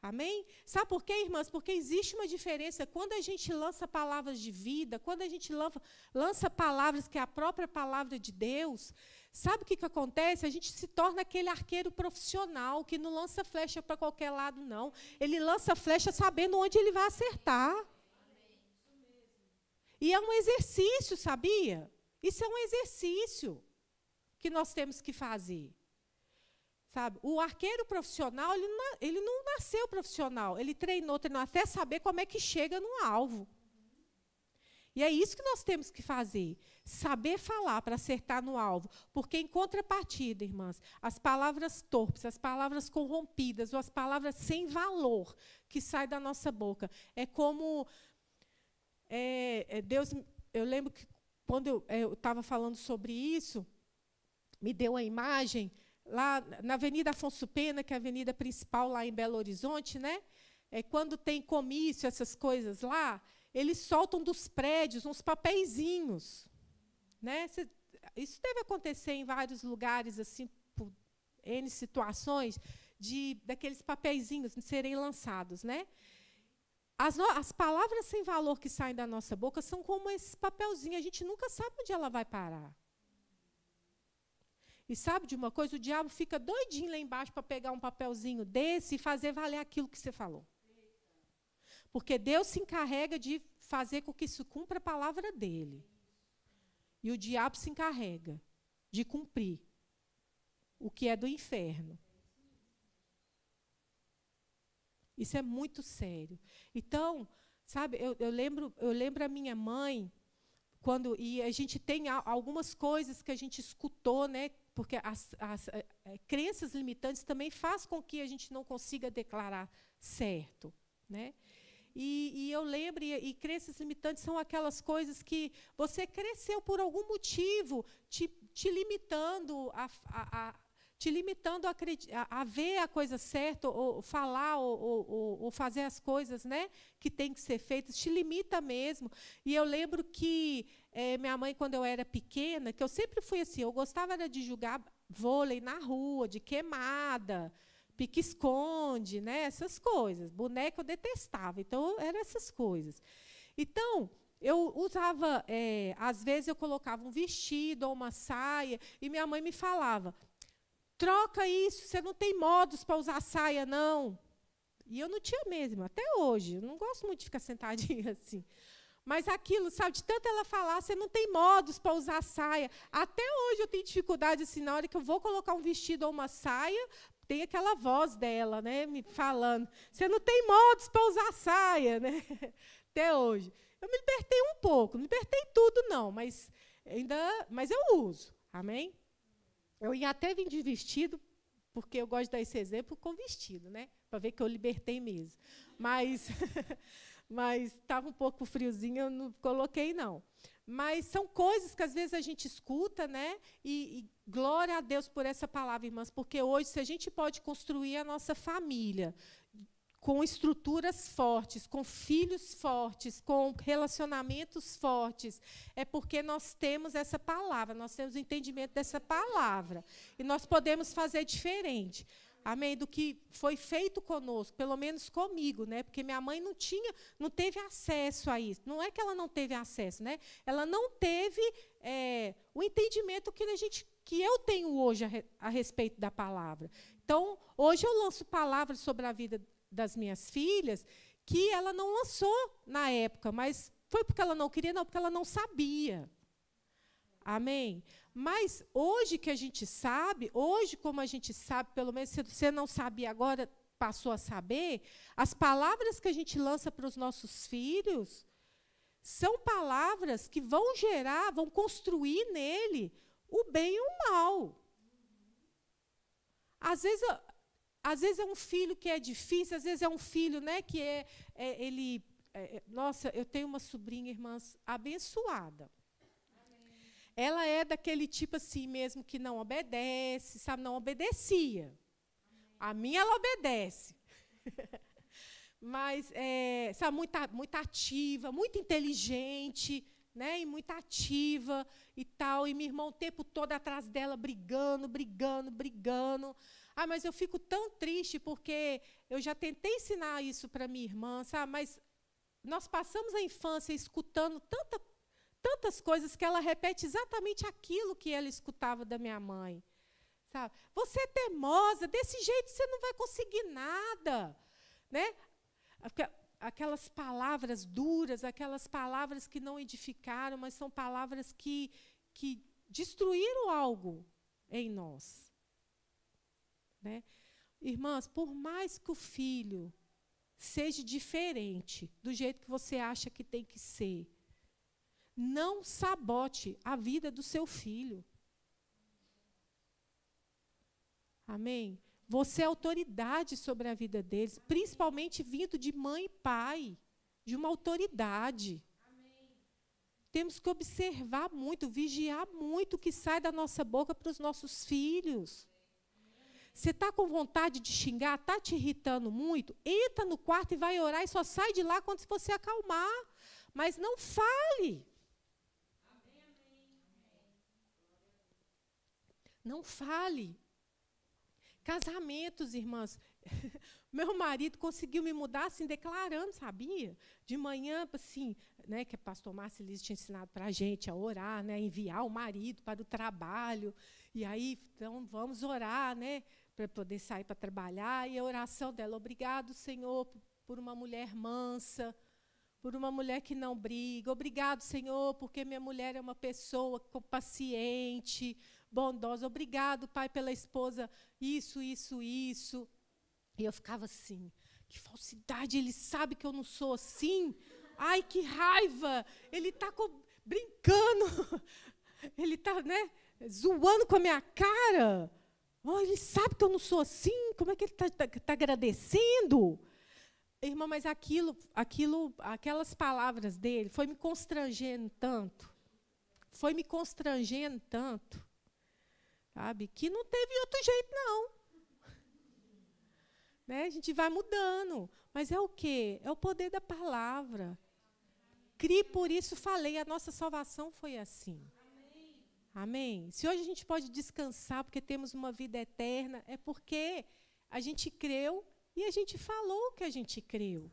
Amém? Sabe por quê, irmãs? Porque existe uma diferença. Quando a gente lança palavras de vida, quando a gente lança palavras que é a própria palavra de Deus, sabe o que acontece? A gente se torna aquele arqueiro profissional que não lança flecha para qualquer lado, não. Ele lança flecha sabendo onde ele vai acertar. E é um exercício, sabia? Isso é um exercício que nós temos que fazer. Sabe? O arqueiro profissional, ele não nasceu profissional. Ele treinou até saber como é que chega no alvo. E é isso que nós temos que fazer. Saber falar para acertar no alvo. Porque, em contrapartida, irmãs, as palavras torpes, as palavras corrompidas, ou as palavras sem valor que saem da nossa boca, é como Deus. Eu lembro que, quando eu estava falando sobre isso, me deu a imagem, lá na Avenida Afonso Pena, que é a avenida principal lá em Belo Horizonte, né? Quando tem comício, essas coisas lá, eles soltam dos prédios uns papeizinhos. Né? Isso deve acontecer em vários lugares, assim, por N situações, daqueles papeizinhos serem lançados. Né? As palavras sem valor que saem da nossa boca são como esse papelzinho, a gente nunca sabe onde ela vai parar. E sabe de uma coisa? O diabo fica doidinho lá embaixo para pegar um papelzinho desse e fazer valer aquilo que você falou. Porque Deus se encarrega de fazer com que isso cumpra a palavra dele. E o diabo se encarrega de cumprir o que é do inferno. Isso é muito sério. Então, sabe, eu lembro a minha mãe, e a gente tem algumas coisas que a gente escutou, né? Porque as crenças limitantes também fazem com que a gente não consiga declarar certo. Né? E eu lembro, e crenças limitantes são aquelas coisas que você cresceu por algum motivo, te limitando a ver a coisa certa, ou falar, ou fazer as coisas, né, que têm que ser feitas, te limita mesmo. E eu lembro que minha mãe, quando eu era pequena, que eu sempre fui assim, eu gostava de jogar vôlei na rua, de queimada, pique-esconde, né? Essas coisas. Boneca eu detestava, então eram essas coisas. Então, eu usava, às vezes eu colocava um vestido ou uma saia, e minha mãe me falava, troca isso, você não tem modos para usar saia, não. E eu não tinha mesmo, até hoje. Eu não gosto muito de ficar sentadinha assim. Mas aquilo, sabe, de tanto ela falar, você não tem modos para usar saia. Até hoje eu tenho dificuldade, assim, na hora que eu vou colocar um vestido ou uma saia, tem aquela voz dela, né, me falando, você não tem modos para usar saia, né? Até hoje. Eu me libertei um pouco, não libertei tudo, não, mas eu uso, amém? Eu ia até vir de vestido, porque eu gosto de dar esse exemplo com vestido, né? Para ver que eu libertei mesmo. Mas estava um pouco friozinho, eu não coloquei, não. Mas são coisas que, às vezes, a gente escuta, né? E glória a Deus por essa palavra, irmãs, porque hoje, se a gente pode construir a nossa família com estruturas fortes, com filhos fortes, com relacionamentos fortes, é porque nós temos essa palavra, nós temos o entendimento dessa palavra. E nós podemos fazer diferente. Amém? Do que foi feito conosco, pelo menos comigo, né? Porque minha mãe não teve acesso a isso. Não é que ela não teve acesso, né? Ela não teve o entendimento que eu tenho hoje a respeito da palavra. Então, hoje eu lanço palavras sobre a vida das minhas filhas que ela não lançou na época, mas foi porque ela não queria, não, porque ela não sabia. Amém? Mas hoje que a gente sabe, hoje como a gente sabe, pelo menos se você não sabia agora, passou a saber, as palavras que a gente lança para os nossos filhos são palavras que vão gerar, vão construir nele o bem e o mal. Às vezes é um filho que é difícil, às vezes é um filho, né, que nossa, eu tenho uma sobrinha, irmãs, abençoada. Ela é daquele tipo assim mesmo que não obedece, sabe? Não obedecia. A minha, ela obedece. Mas, sabe, muito ativa, muito inteligente, né? E muito ativa e tal. E meu irmão o tempo todo atrás dela, brigando. Ah, mas eu fico tão triste porque eu já tentei ensinar isso para minha irmã, sabe? Mas nós passamos a infância escutando tantas coisas que ela repete exatamente aquilo que ela escutava da minha mãe. Sabe? Você é teimosa, desse jeito você não vai conseguir nada. Né? Aquelas palavras duras, aquelas palavras que não edificaram, mas são palavras que destruíram algo em nós. Né? Irmãs, por mais que o filho seja diferente do jeito que você acha que tem que ser, não sabote a vida do seu filho. Amém? Você é autoridade sobre a vida deles, principalmente vindo de mãe e pai, de uma autoridade. Amém. Temos que observar muito, vigiar muito o que sai da nossa boca para os nossos filhos. Você está com vontade de xingar, está te irritando muito? Entra no quarto e vai orar e só sai de lá quando você acalmar. Mas não fale. Não fale. Casamentos, irmãs. Meu marido conseguiu me mudar assim, declarando, sabia? De manhã, assim, né, que o pastor Márcio Liz tinha ensinado para a gente a orar, né, enviar o marido para o trabalho. E aí, então, vamos orar, né, para poder sair para trabalhar. E a oração dela, obrigado, Senhor, por uma mulher mansa, por uma mulher que não briga. Obrigado, Senhor, porque minha mulher é uma pessoa paciente, bondosa. Obrigado, Pai, pela esposa, isso. E eu ficava assim, que falsidade, ele sabe que eu não sou assim. Ai, que raiva, ele está brincando, ele está, né, zoando com a minha cara. Oh, ele sabe que eu não sou assim, como é que ele está agradecendo? Irmã, mas aquelas palavras dele foi me constrangendo tanto, sabe, que não teve outro jeito, não. Né? A gente vai mudando, mas é o quê? É o poder da palavra. Crie, por isso falei, a nossa salvação foi assim. Amém? Se hoje a gente pode descansar porque temos uma vida eterna, é porque A gente creu e a gente falou que a gente creu.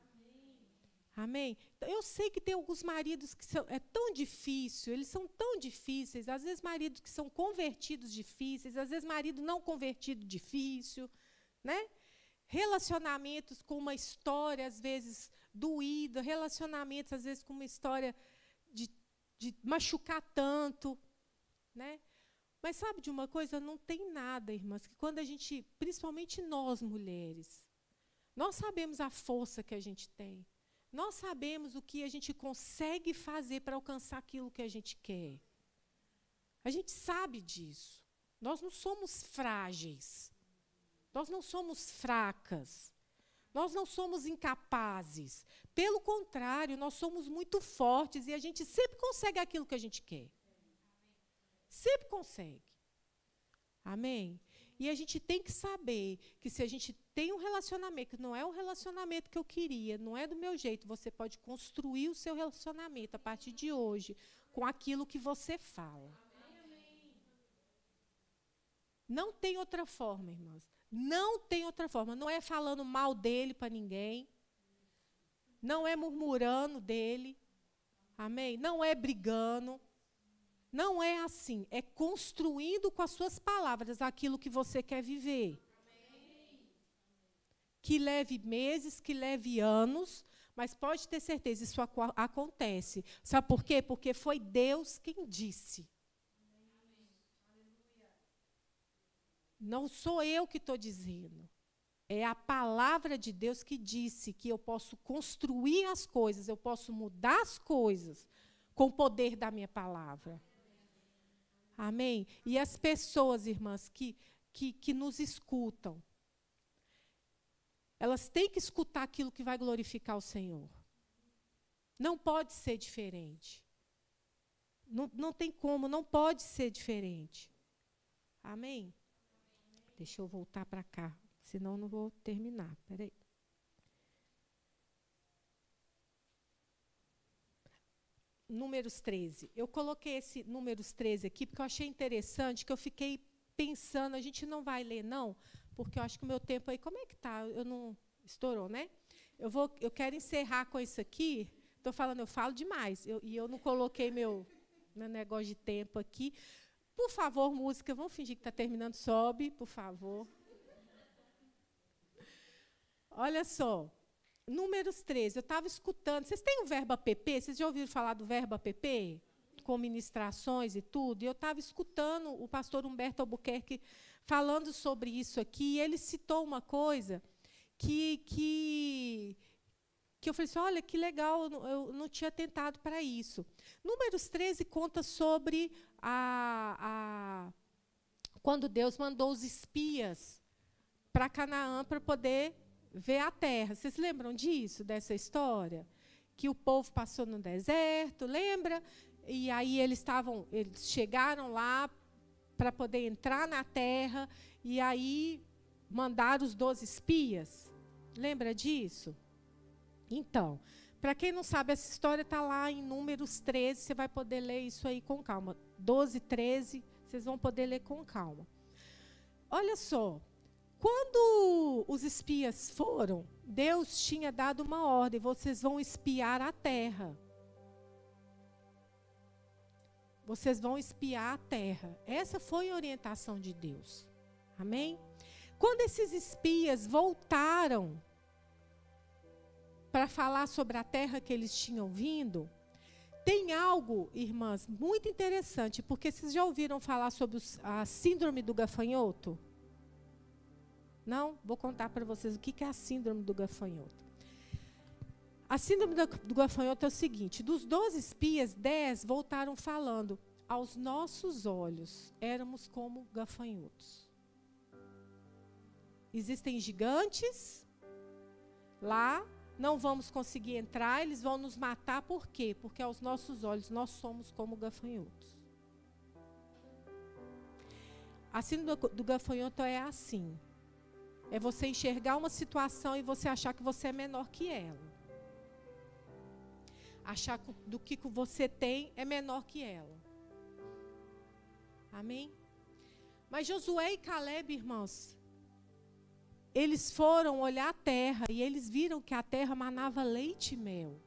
Amém? Então, eu sei que tem alguns maridos que é tão difícil, eles são tão difíceis, às vezes maridos que são convertidos difíceis, às vezes marido não convertido difícil, né? Relacionamentos com uma história, às vezes, doída, relacionamentos, às vezes, com uma história de machucar tanto, né? Mas sabe de uma coisa? Não tem nada, irmãs, que quando a gente, principalmente nós, mulheres, nós sabemos a força que a gente tem. Nós sabemos o que a gente consegue fazer para alcançar aquilo que a gente quer. A gente sabe disso. Nós não somos frágeis. Nós não somos fracas. Nós não somos incapazes. Pelo contrário, nós somos muito fortes e a gente sempre consegue aquilo que a gente quer. Sempre consegue. Amém? E a gente tem que saber que se a gente tem um relacionamento, que não é um relacionamento que eu queria, não é do meu jeito, você pode construir o seu relacionamento a partir de hoje com aquilo que você fala. Não tem outra forma, irmãs. Não tem outra forma. Não é falando mal dele para ninguém. Não é murmurando dele. Amém? Não é brigando. Não é assim, é construindo com as suas palavras aquilo que você quer viver. Que leve meses, que leve anos, mas pode ter certeza, isso acontece. Sabe por quê? Porque foi Deus quem disse. Não sou eu que estou dizendo. É a palavra de Deus que disse que eu posso construir as coisas, eu posso mudar as coisas com o poder da minha palavra. Amém? E as pessoas, irmãs, que nos escutam, elas têm que escutar aquilo que vai glorificar o Senhor. Não pode ser diferente. Não tem como, não pode ser diferente. Amém? Deixa eu voltar para cá, senão não vou terminar. Espera aí. Números 13. Eu coloquei esse Números 13 aqui porque eu achei interessante, que eu fiquei pensando, a gente não vai ler, não, porque eu acho que o meu tempo aí, como é que está? Eu não estourou, né? Eu quero encerrar com isso aqui. Estou falando, eu falo demais, e eu não coloquei meu negócio de tempo aqui. Por favor, música, vamos fingir que está terminando, sobe, por favor. Olha só. Números 13, eu estava escutando. Vocês têm o verbo app? Vocês já ouviram falar do verbo app? Com ministrações e tudo. E eu estava escutando o pastor Humberto Albuquerque falando sobre isso aqui. E ele citou uma coisa que eu falei assim, olha, que legal, eu não tinha tentado para isso. Números 13 conta sobre quando Deus mandou os espias para Canaã para poder ver a terra. Vocês lembram disso, dessa história? Que o povo passou no deserto, lembra? E aí eles chegaram lá para poder entrar na terra, e aí mandaram os 12 espias. Lembra disso? Então, para quem não sabe, essa história está lá em Números 13, você vai poder ler isso aí com calma. 12, 13, vocês vão poder ler com calma. Olha só. Quando os espias foram, Deus tinha dado uma ordem, vocês vão espiar a terra. Vocês vão espiar a terra. Essa foi a orientação de Deus. Amém? Quando esses espias voltaram para falar sobre a terra que eles tinham vindo, tem algo, irmãs, muito interessante, porque vocês já ouviram falar sobre a síndrome do gafanhoto? Não? Vou contar para vocês o que é a síndrome do gafanhoto. A síndrome do gafanhoto é o seguinte, dos 12 espias, 10 voltaram falando, aos nossos olhos, éramos como gafanhotos. Existem gigantes lá, não vamos conseguir entrar, eles vão nos matar, por quê? Porque aos nossos olhos, nós somos como gafanhotos. A síndrome do gafanhoto é assim. É você enxergar uma situação e você achar que você é menor que ela. Achar que do que você tem é menor que ela. Amém? Mas Josué e Caleb, irmãos, eles foram olhar a terra e eles viram que a terra manava leite e mel.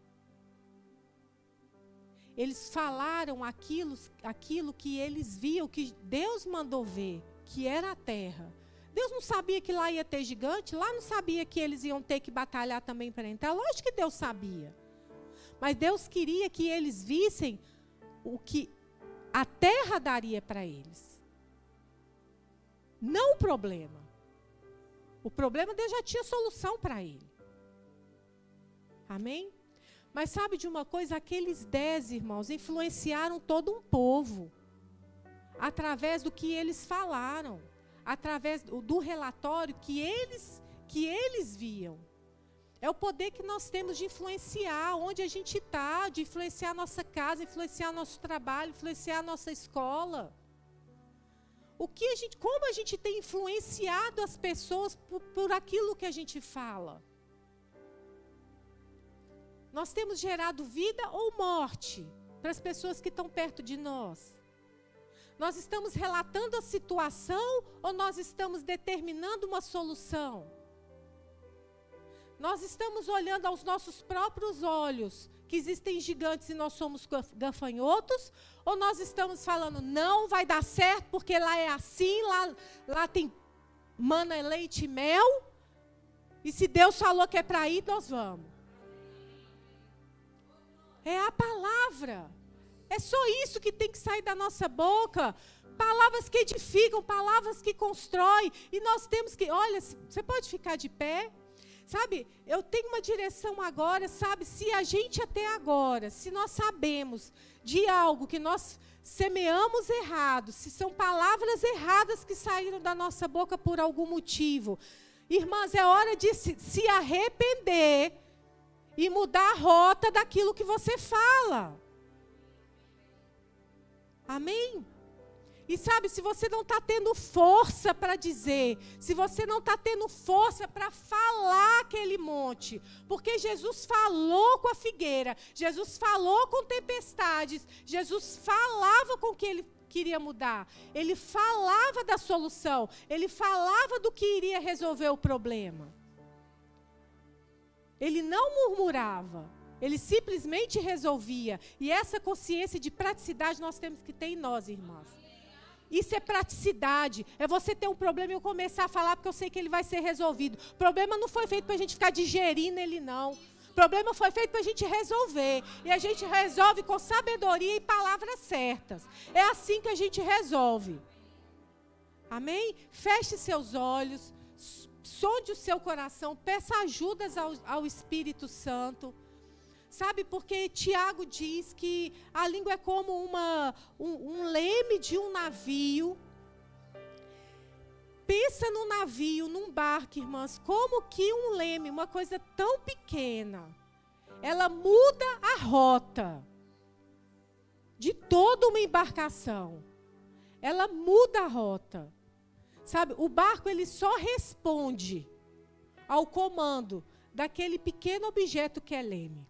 Eles falaram aquilo que eles viam, que Deus mandou ver, que era a terra. Deus não sabia que lá ia ter gigante, lá não sabia que eles iam ter que batalhar também para entrar. Lógico que Deus sabia. Mas Deus queria que eles vissem o que a terra daria para eles. Não o problema. O problema Deus já tinha solução para ele. Amém? Mas sabe de uma coisa? Aqueles 10 irmãos influenciaram todo um povo. Através do que eles falaram. Através do relatório que eles viam. É o poder que nós temos de influenciar onde a gente está, de influenciar a nossa casa, influenciar nosso trabalho, influenciar a nossa escola. Como a gente tem influenciado as pessoas por aquilo que a gente fala? Nós temos gerado vida ou morte para as pessoas que estão perto de nós? Nós estamos relatando a situação ou nós estamos determinando uma solução? Nós estamos olhando aos nossos próprios olhos que existem gigantes e nós somos gafanhotos? Ou nós estamos falando, não vai dar certo porque lá é assim, lá tem mana, leite e mel, e se Deus falou que é para ir, nós vamos. É a palavra. É só isso que tem que sair da nossa boca. Palavras que edificam, palavras que constroem. E nós temos que... Olha, você pode ficar de pé? Sabe, eu tenho uma direção agora, sabe? Se a gente até agora, se nós sabemos de algo que nós semeamos errado, se são palavras erradas que saíram da nossa boca por algum motivo, irmãs, é hora de se arrepender e mudar a rota daquilo que você fala. Amém? E sabe, se você não está tendo força para dizer, se você não está tendo força para falar aquele monte, porque Jesus falou com a figueira, Jesus falou com tempestades, Jesus falava com o que ele queria mudar, ele falava da solução, ele falava do que iria resolver o problema. Ele não murmurava. Ele simplesmente resolvia. E essa consciência de praticidade nós temos que ter em nós, irmãs. Isso é praticidade. É você ter um problema e eu começar a falar porque eu sei que ele vai ser resolvido. O problema não foi feito para a gente ficar digerindo ele, não. O problema foi feito para a gente resolver. E a gente resolve com sabedoria e palavras certas. É assim que a gente resolve. Amém? Feche seus olhos. Sonde o seu coração. Peça ajudas ao Espírito Santo. Sabe, porque Tiago diz que a língua é como um leme de um navio. Pensa no navio, num barco, irmãs, como que um leme, uma coisa tão pequena, ela muda a rota de toda uma embarcação. Ela muda a rota. Sabe, o barco ele só responde ao comando daquele pequeno objeto que é leme.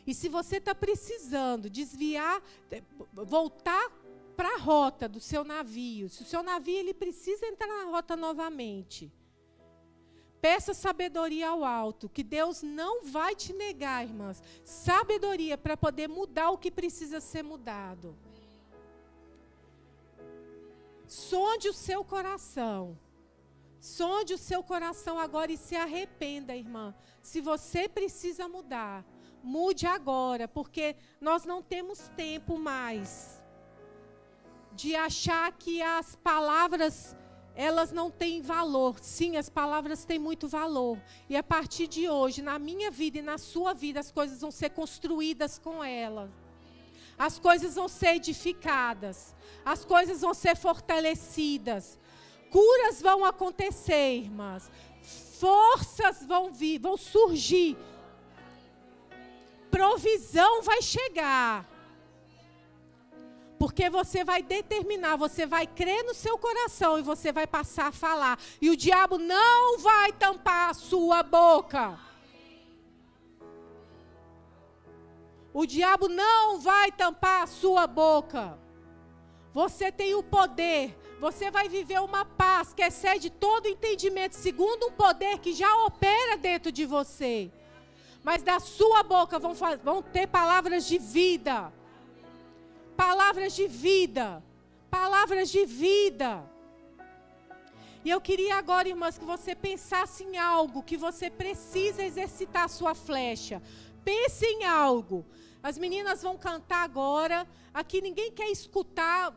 E se você está precisando desviar, voltar para a rota do seu navio, se o seu navio ele precisa entrar na rota novamente, peça sabedoria ao alto, que Deus não vai te negar, irmãs, sabedoria para poder mudar o que precisa ser mudado. Sonde o seu coração. Sonde o seu coração agora e se arrependa, irmã. Se você precisa mudar, mude agora, porque nós não temos tempo mais de achar que as palavras, elas não têm valor. Sim, as palavras têm muito valor. E a partir de hoje, na minha vida e na sua vida, as coisas vão ser construídas com elas. As coisas vão ser edificadas. As coisas vão ser fortalecidas. Curas vão acontecer, irmãs. Forças vão vir, vão surgir. Provisão vai chegar. Porque você vai determinar, você vai crer no seu coração e você vai passar a falar. E o diabo não vai tampar a sua boca. O diabo não vai tampar a sua boca. Você tem o poder. Você vai viver uma paz que excede todo entendimento, segundo um poder que já opera dentro de você. Mas da sua boca vão ter palavras de vida. Palavras de vida. Palavras de vida. E eu queria agora, irmãs, que você pensasse em algo que você precisa exercitar a sua flecha. Pense em algo. As meninas vão cantar agora. Aqui ninguém quer escutar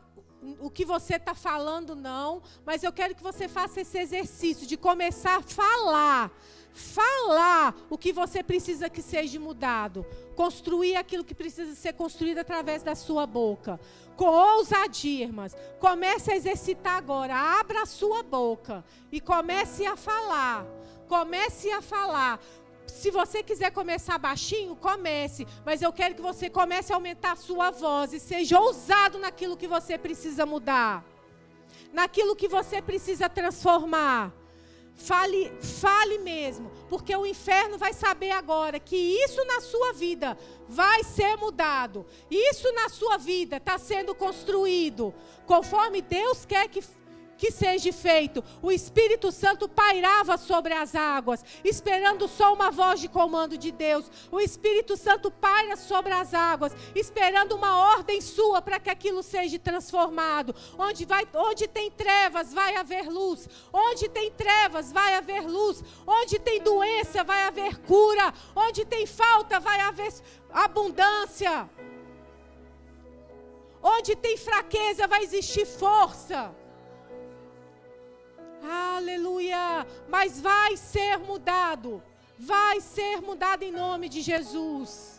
o que você está falando, não. Mas eu quero que você faça esse exercício de começar a falar. Falar o que você precisa que seja mudado. Construir aquilo que precisa ser construído através da sua boca. Com ousadia, irmãs. Comece a exercitar agora. Abra a sua boca e comece a falar. Comece a falar. Se você quiser começar baixinho, comece. Mas eu quero que você comece a aumentar a sua voz e seja ousado naquilo que você precisa mudar. Naquilo que você precisa transformar. Fale mesmo, porque o inferno vai saber agora que isso na sua vida vai ser mudado. Isso na sua vida está sendo construído, conforme Deus quer que seja feito. O Espírito Santo pairava sobre as águas, esperando só uma voz de comando de Deus. O Espírito Santo paira sobre as águas, esperando uma ordem sua para que aquilo seja transformado. Onde tem trevas, vai haver luz. Onde tem trevas, vai haver luz. Onde tem doença, vai haver cura. Onde tem falta, vai haver abundância. Onde tem fraqueza, vai existir força. Aleluia, mas vai ser mudado em nome de Jesus.